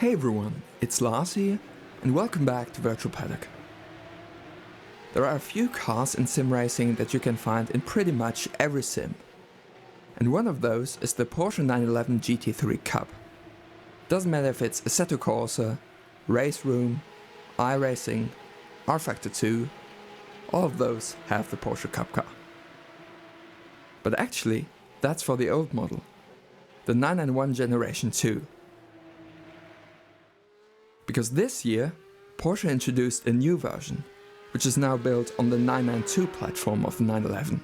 Hey everyone, it's Lars here, and welcome back to Virtual Paddock. There are a few cars in sim racing that you can find in pretty much every sim. And one of those is the Porsche 911 GT3 Cup. Doesn't matter if it's Assetto Corsa, Race Room, iRacing, R-Factor 2, all of those have the Porsche Cup car. But actually, that's for the old model, the 991 Generation 2. Because this year, Porsche introduced a new version, which is now built on the 992 platform of the 911.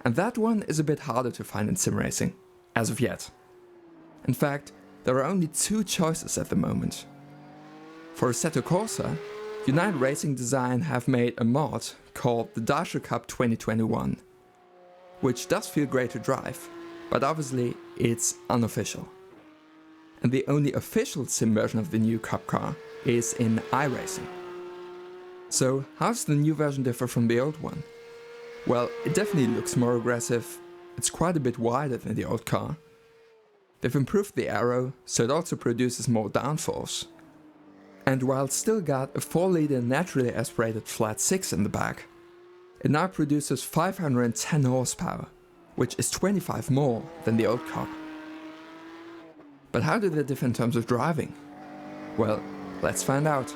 And that one is a bit harder to find in sim racing, as of yet. In fact, there are only two choices at the moment. For Assetto Corsa, United Racing Design have made a mod called the Porsche Cup 2021, which does feel great to drive, but obviously it's unofficial. And the only official sim version of the new Cup car is in iRacing. So how does the new version differ from the old one? Well, it definitely looks more aggressive, it's quite a bit wider than the old car. They've improved the aero, so it also produces more downforce. And while it still got a 4-liter naturally aspirated flat 6 in the back, it now produces 510 horsepower, which is 25 more than the old car. But how do they differ in terms of driving? Well, let's find out.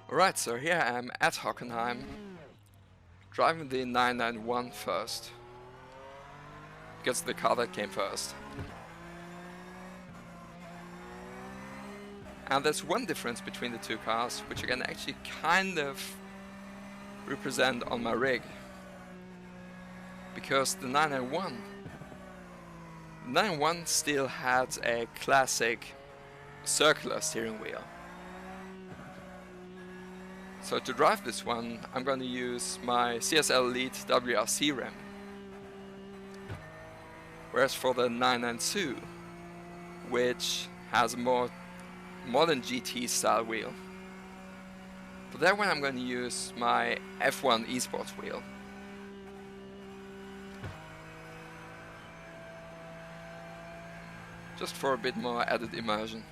Alright, so here I am at Hockenheim, driving the 991 first, because it's the car that came first. And there's one difference between the two cars, which I can actually kind of represent on my rig. Because the 991 still had a classic circular steering wheel. So to drive this one, I'm going to use my CSL Elite WRC rim. Whereas for the 992, which has a more modern GT style wheel, for that one I'm going to use my F1 esports wheel. Just for a bit more added immersion.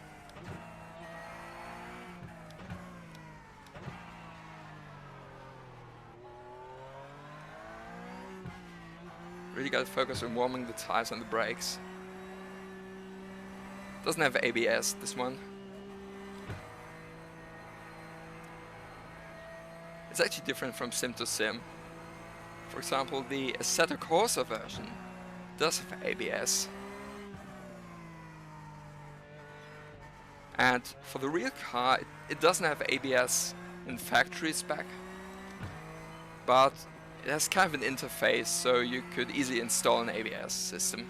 Really gotta focus on warming the tires and the brakes. Doesn't have ABS, this one. It's actually different from sim to sim. For example, the Assetto Corsa version does have ABS. And for the real car, it doesn't have ABS in factory spec, but it has kind of an interface, so you could easily install an ABS system.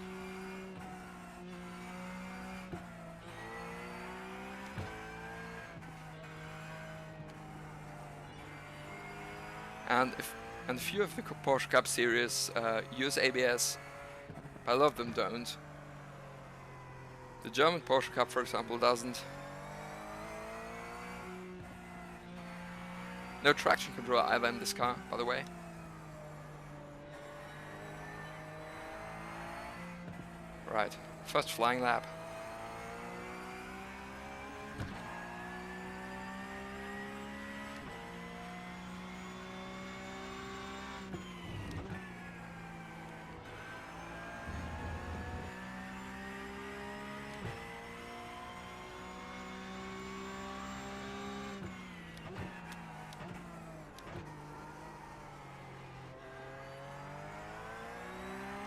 And a few of the Porsche Cup series use ABS, but a lot of them don't. The German Porsche Cup, for example, doesn't. No traction control either in this car, by the way. Right, first flying lap.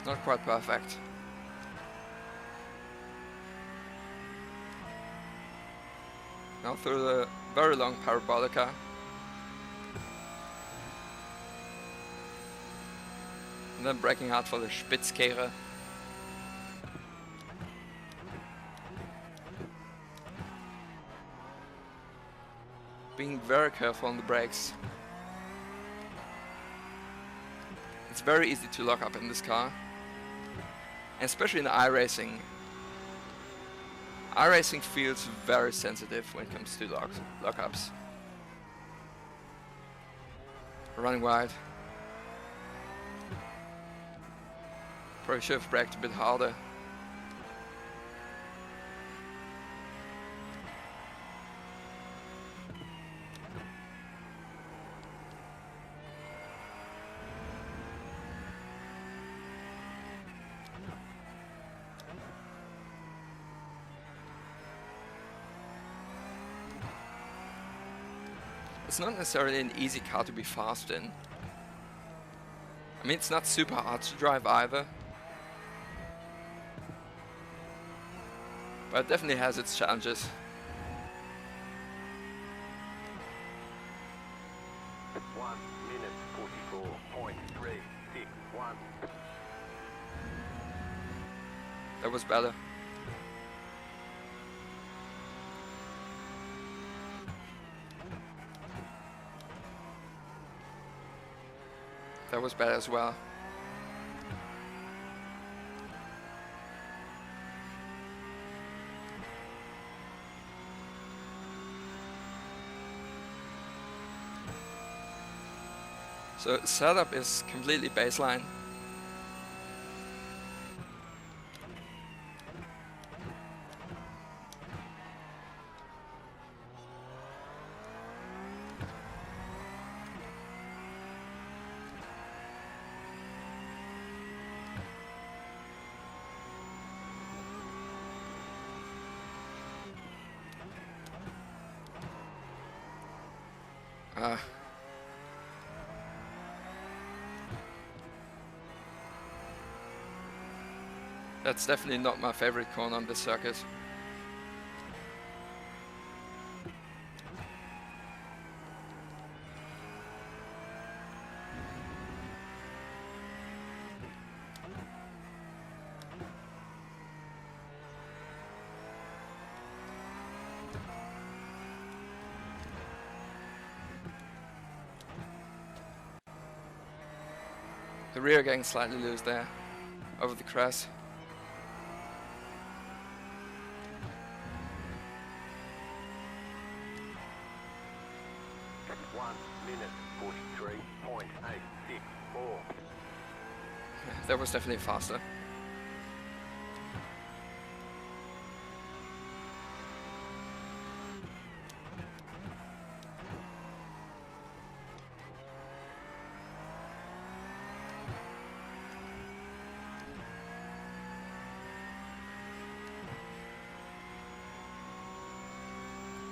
Not quite perfect. Now through the very long parabolica. And then braking out for the Spitzkehre. Being very careful on the brakes. It's very easy to lock up in this car. And especially in iRacing. iRacing feels very sensitive when it comes to lockups. Running wide. Probably should have braked a bit harder. it's not necessarily an easy car to be fast in. I mean, it's not super hard to drive either, but it definitely has its challenges. That was better. That was better as well. So setup is completely baseline. That's definitely not my favorite corner on this circuit. The rear getting slightly loose there, over the crest. That was definitely faster.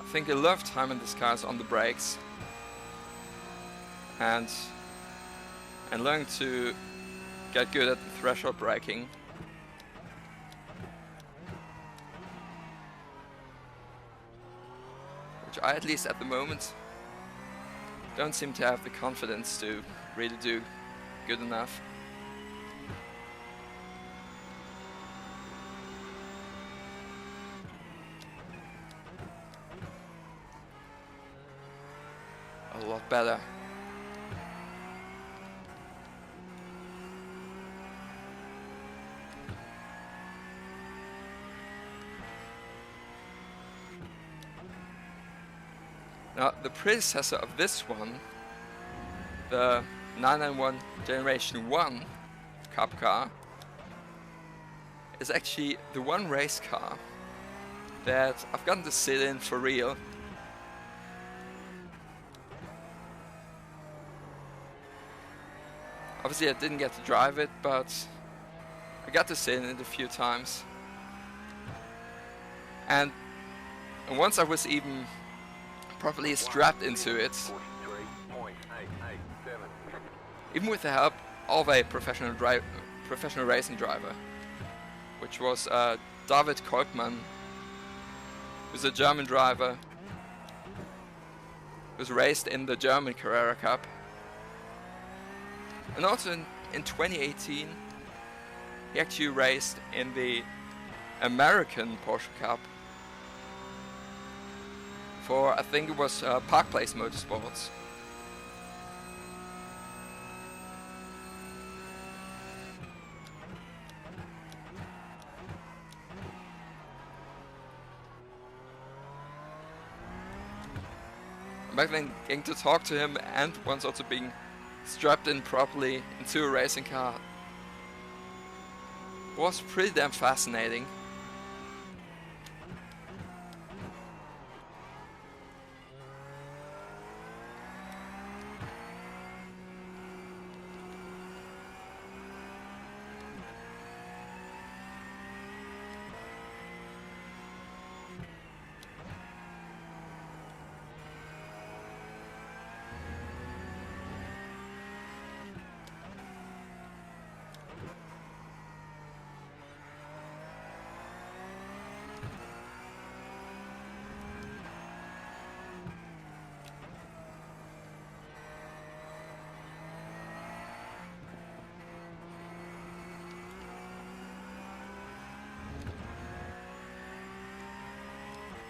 I think a lot of time in this car is on the brakes and learning to get good at the threshold braking. Which I, at least at the moment, don't seem to have the confidence to really do good enough. A lot better. Now, the predecessor of this one, the 991 Generation 1 Cup car, is actually the one race car that I've gotten to sit in for real. Obviously I didn't get to drive it, but I got to sit in it a few times. And once I was even properly strapped into it, even with the help of a professional racing driver, which was David Kolkmann, who's a German driver who's raced in the German Carrera Cup. And also in 2018 he actually raced in the American Porsche Cup for, I think it was Park Place Motorsports. Back then, getting to talk to him and once also being strapped in properly into a racing car was pretty damn fascinating.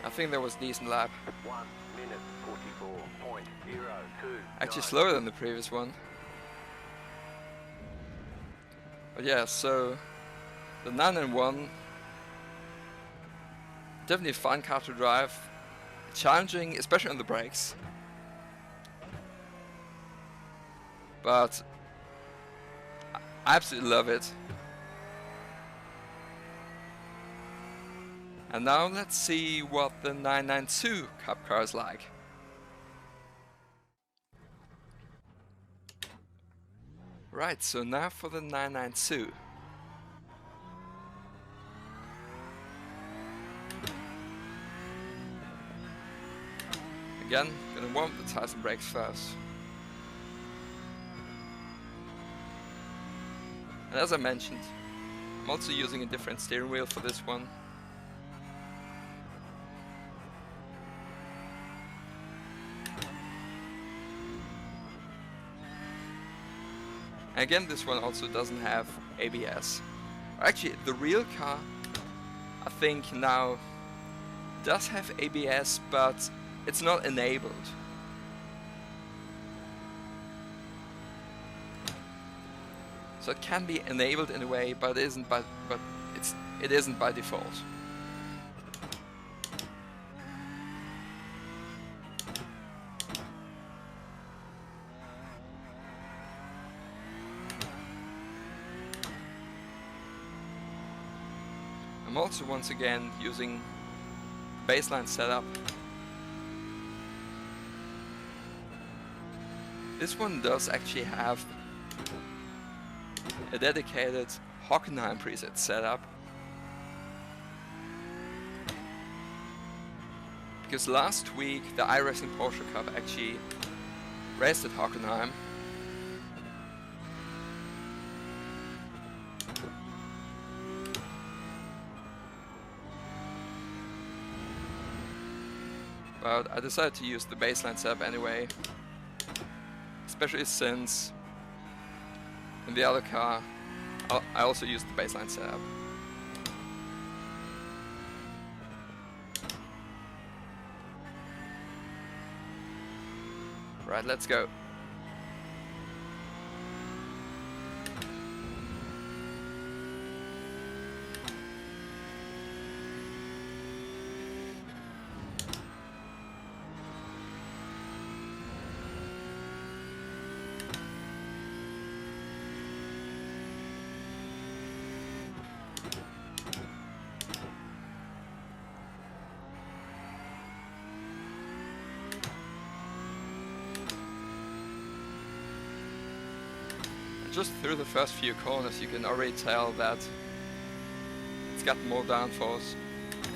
I think that was a decent lap. 1 minute 44.02. Actually slower than the previous one. But yeah, so the 991, definitely a fun car to drive. Challenging, especially on the brakes. But I absolutely love it. And now let's see what the 992 Cup car is like. Right, so now for the 992. Again, gonna warm the tires and brakes first. And as I mentioned, I'm also using a different steering wheel for this one. And again, this one also doesn't have ABS. Actually, the real car, I think now, does have ABS, but it's not enabled. So it can be enabled in a way, but it isn't by default. I'm also once again using baseline setup. This one does actually have a dedicated Hockenheim preset setup. Because last week the iRacing Porsche Cup actually raced at Hockenheim. But I decided to use the baseline setup anyway, especially since in the other car I also used the baseline setup. Right, let's go. Just through the first few corners you can already tell that it's got more downforce,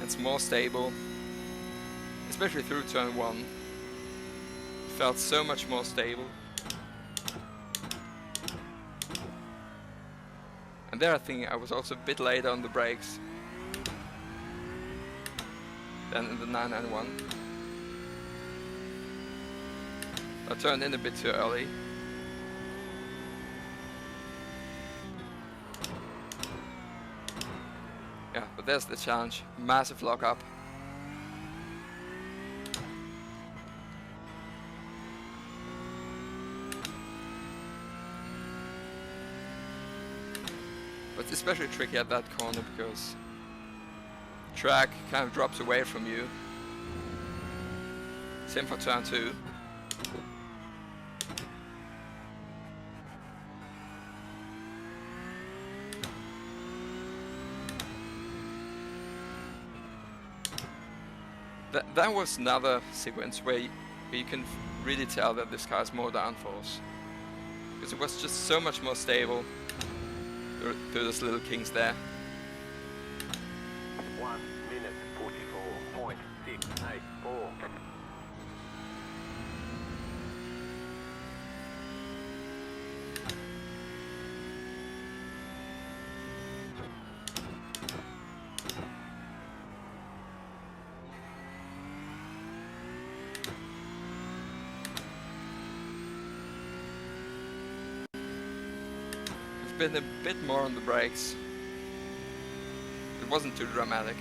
it's more stable, especially through turn 1. It felt so much more stable. And there I think I was also a bit later on the brakes than in the 991. I turned in a bit too early. Yeah, but there's the challenge. Massive lockup. But it's especially tricky at that corner because the track kind of drops away from you. Same for turn 2. That was another sequence where you can really tell that this car has more downforce, because it was just so much more stable through those little kinks there. 1 minute 44.684. Been a bit more on the brakes. It wasn't too dramatic.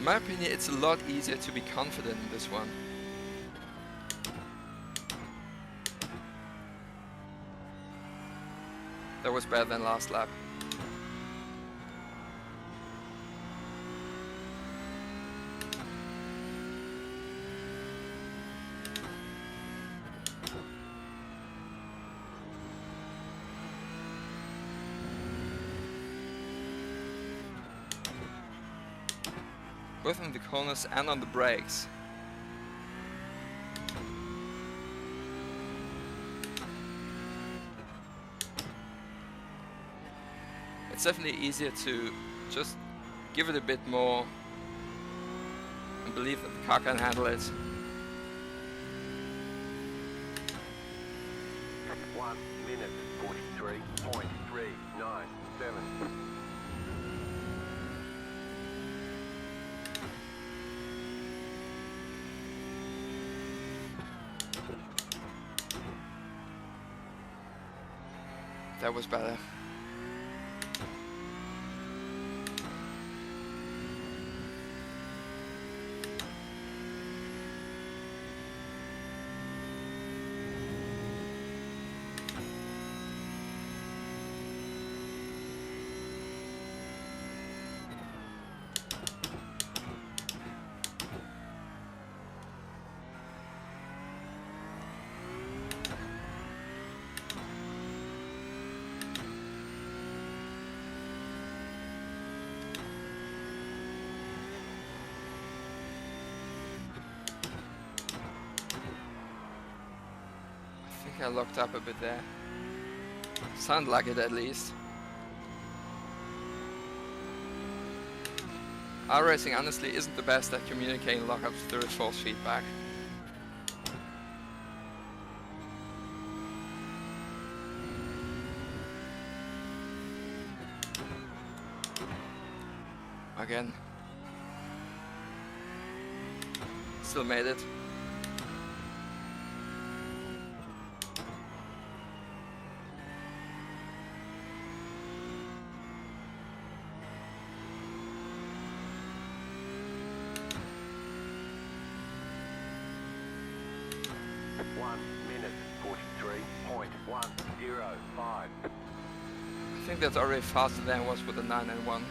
my opinion, it's a lot easier to be confident in this one. That was better than last lap. Both on the corners and on the brakes. It's definitely easier to just give it a bit more and believe that the car can handle it. 1 minute 43.397. That was better. I locked up a bit there. Sound like it at least. iRacing honestly isn't the best at communicating lockups through force feedback. Again. Still made it. I think that's already faster than it was with the 991.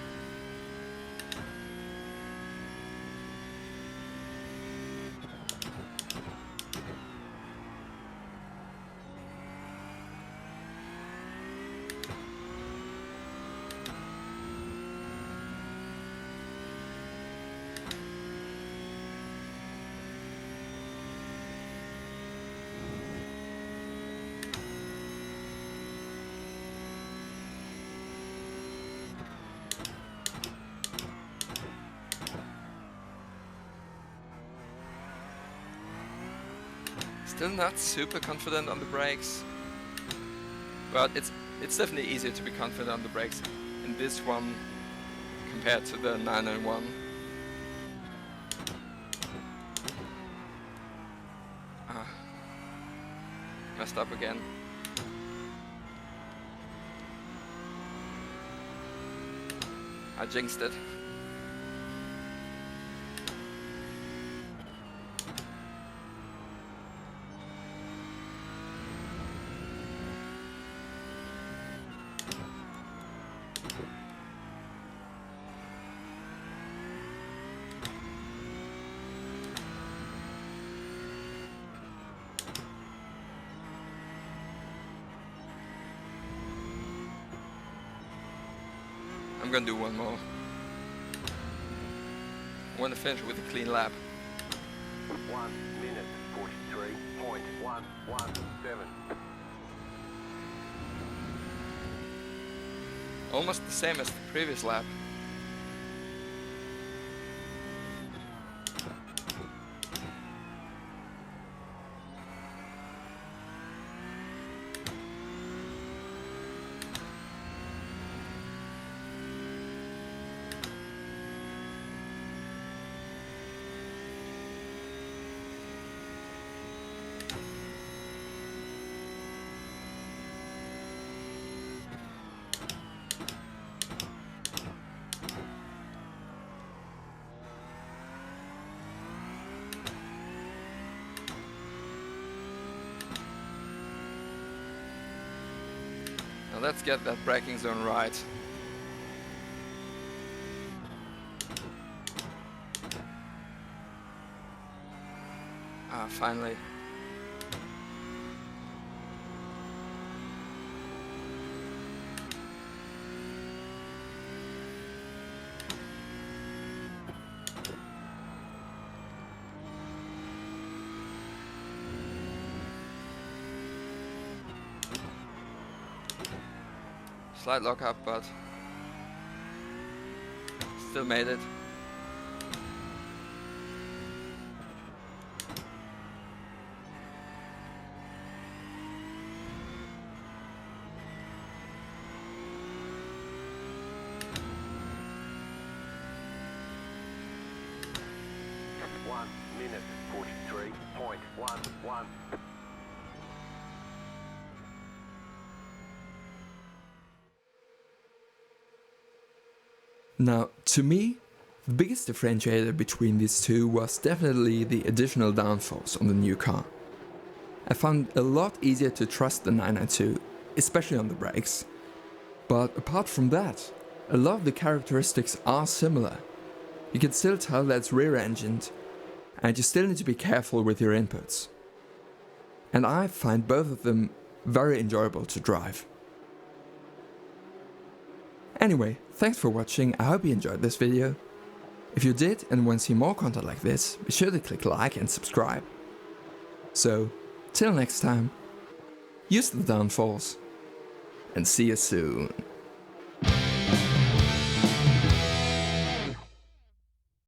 Still not super confident on the brakes, but it's definitely easier to be confident on the brakes in this one compared to the 991. Messed up again. I jinxed it. I'm gonna do one more. I want to finish with a clean lap. 1 minute 43.117. Almost the same as the previous lap. let's get that braking zone right. Ah, finally. Slight lock up, but still made it. One minute 43.11. Now, to me, the biggest differentiator between these two was definitely the additional downforce on the new car. I found it a lot easier to trust the 992, especially on the brakes. But apart from that, a lot of the characteristics are similar. You can still tell that it's rear-engined, and you still need to be careful with your inputs. And I find both of them very enjoyable to drive. Anyway, thanks for watching, I hope you enjoyed this video. If you did and want to see more content like this, be sure to click like and subscribe. So, till next time, use the downforce, and see you soon.